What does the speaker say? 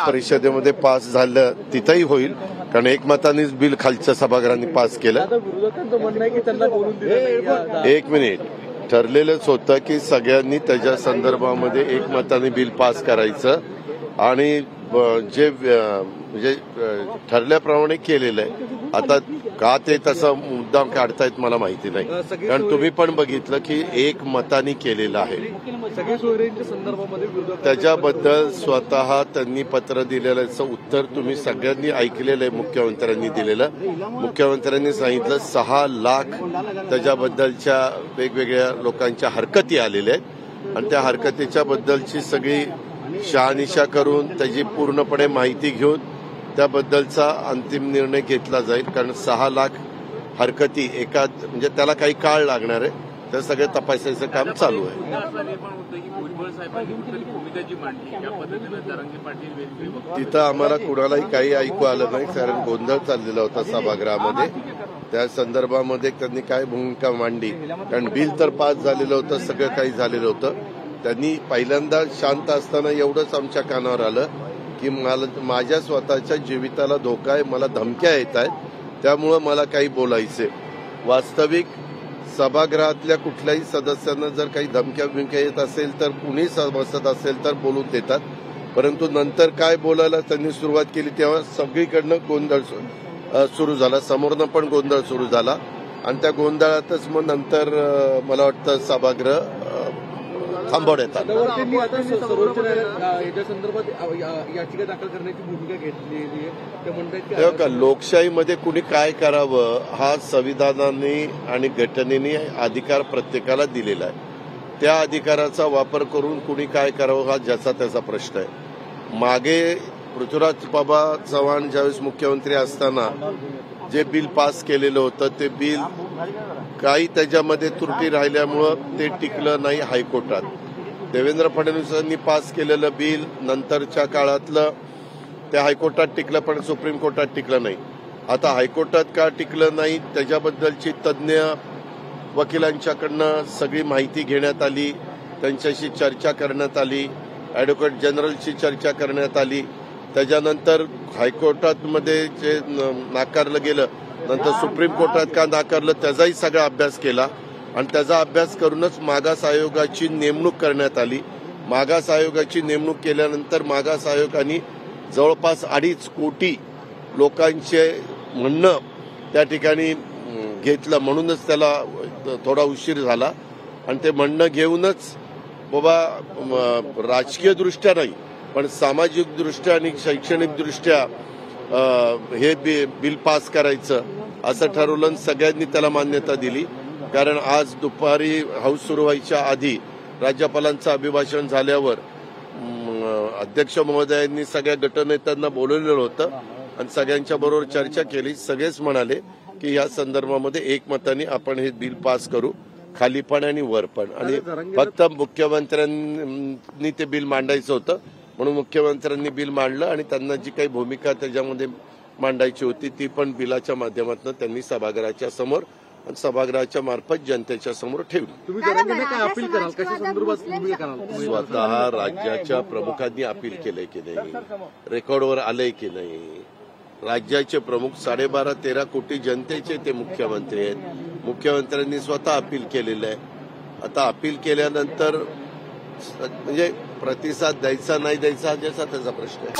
परिषदेमध्ये पास झालं तिथंही होईल, कारण एकमतानेच बिल खालच्या सभागृहांनी पास केलं. एक मिनिट, ठरलेलंच होतं की सगळ्यांनी त्याच्या संदर्भामध्ये एकमताने बिल पास करायचं आणि जे म्हणजे ठरल्याप्रमाणे केलेलं आहे. आता का ते तसं मुद्दाम काढतायत मला माहिती नाही, कारण तुम्ही पण बघितलं की एक मताने केलेलं आहे. त्याच्याबद्दल स्वतः त्यांनी पत्र दिलेलं उत्तर तुम्ही सगळ्यांनी ऐकलेलं आहे. मुख्यमंत्र्यांनी दिलेलं, मुख्यमंत्र्यांनी सांगितलं 6 लाख त्याच्याबद्दलच्या वेगवेगळ्या लोकांच्या हरकती आलेल्या आहेत आणि त्या हरकतीच्या बद्दलची सगळी शहानिशा करून त्याची पूर्णपणे माहिती घेऊन त्याबद्दलचा अंतिम निर्णय घेतला जाईल. कारण 6 लाख हरकती एका म्हणजे त्याला काही काळ लागणार आहे, तर सगळे तपासायचं काम चालू आहे. तिथं आम्हाला कुणालाही काही ऐकू आलं नाही, कारण गोंधळ चाललेला होता सभागृहामध्ये. त्या संदर्भामध्ये त्यांनी काय भूमिका मांडली, कारण बिल तर पास झालेलं होतं, सगळं काही झालेलं होतं. त्यांनी पहिल्यांदा शांत असताना एवढंच आमच्या कानावर आलं की माझ्या स्वतःच्या जीविताला धोका आहे, मला धमक्या येत आहेत, त्यामुळं मला काही बोलायचे. वास्तविक सभागृहातल्या कुठल्याही सदस्यांना जर काही धमक्या येत असेल तर कुणी सभासद असेल तर बोलून देतात, परंतु नंतर काय बोलायला त्यांनी सुरुवात केली तेव्हा सगळीकडनं गोंधळ सुरू झाला, समोरनं पण गोंधळ सुरू झाला आणि त्या गोंधळातच मग नंतर मला वाटतं सभागृह थांबवण्यात आलं. तेव्हा का लोकशाहीमध्ये कुणी काय करावं हा संविधानाने आणि घटनेने अधिकार प्रत्येकाला दिलेला आहे. त्या अधिकाराचा वापर करून कुणी काय करावं हा ज्याचा त्याचा प्रश्न आहे. मागे पृथ्वीराज बाबा चव्हाण ज्यावेळेस मुख्यमंत्री असताना जे बिल पास केलेलं होतं ते बिल काही त्याच्यामध्ये त्रुटी राहिल्यामुळं ते टिकलं नाही हायकोर्टात. देवेंद्र फडणवीसांनी पास केलेलं बिल नंतरच्या काळातलं ते हायकोर्टात टिकलं, पण सुप्रीम कोर्टात टिकलं नाही. आता हायकोर्टात का टिकलं नाही त्याच्याबद्दलची तज्ज्ञ वकिलांच्याकडनं सगळी माहिती घेण्यात आली, त्यांच्याशी चर्चा करण्यात आली, ॲडव्होकेट जनरलशी चर्चा करण्यात आली. त्याच्यानंतर हायकोर्टामध्ये जे नाकारलं गेलं, नंतर सुप्रीम कोर्टात का नाकारलं त्याचाही सगळा अभ्यास केला आणि त्याचा अभ्यास करूनच मागास आयोगाची नेमणूक करण्यात आली. मागास आयोगाची नेमणूक केल्यानंतर मागास आयोगाने जवळपास 2.5 कोटी लोकांचे म्हणणं त्या ठिकाणी घेतलं, म्हणूनच त्याला थोडा उशीर झाला. आणि ते म्हणणं घेऊनच बाबा राजकीय दृष्ट्या नाही पण सामाजिक दृष्ट्या आणि शैक्षणिक दृष्ट्या हे बिल पास करायचं असं ठरवलं. सगळ्यांनी त्याला मान्यता दिली, कारण आज दुपारी हाऊस सुरू व्हायच्या आधी राज्यपालांचं अभिभाषण झाल्यावर अध्यक्ष महोदयांनी सगळ्या गटनेत्यांना बोलवलेलं होतं आणि सगळ्यांच्या बरोबर चर्चा केली. सगळेच म्हणाले की या संदर्भामध्ये एकमताने आपण हे बिल पास करू, खाली पण आणि वर पण. आणि फक्त मुख्यमंत्र्यांनी ते बिल मांडायचं होतं म्हणून मुख्यमंत्र्यांनी बिल मांडलं आणि त्यांना जी काही भूमिका त्याच्यामध्ये मांडायची होती ती पण बिलाच्या माध्यमातून त्यांनी सभागृहाच्या समोर आणि सभागृहाच्या मार्फत जनतेच्या समोर ठेवली. स्वतः राज्याच्या प्रमुखांनी अपील केलंय की नाही, रेकॉर्डवर आलंय की नाही. राज्याचे प्रमुख 12.5-13 कोटी जनतेचे ते मुख्यमंत्री आहेत. मुख्यमंत्र्यांनी स्वतः अपील केलेलं आहे. आता अपील केल्यानंतर म्हणजे प्रतिसाद द्यायचा नाही द्यायचा ज्याचा त्याचा प्रश्न आहे.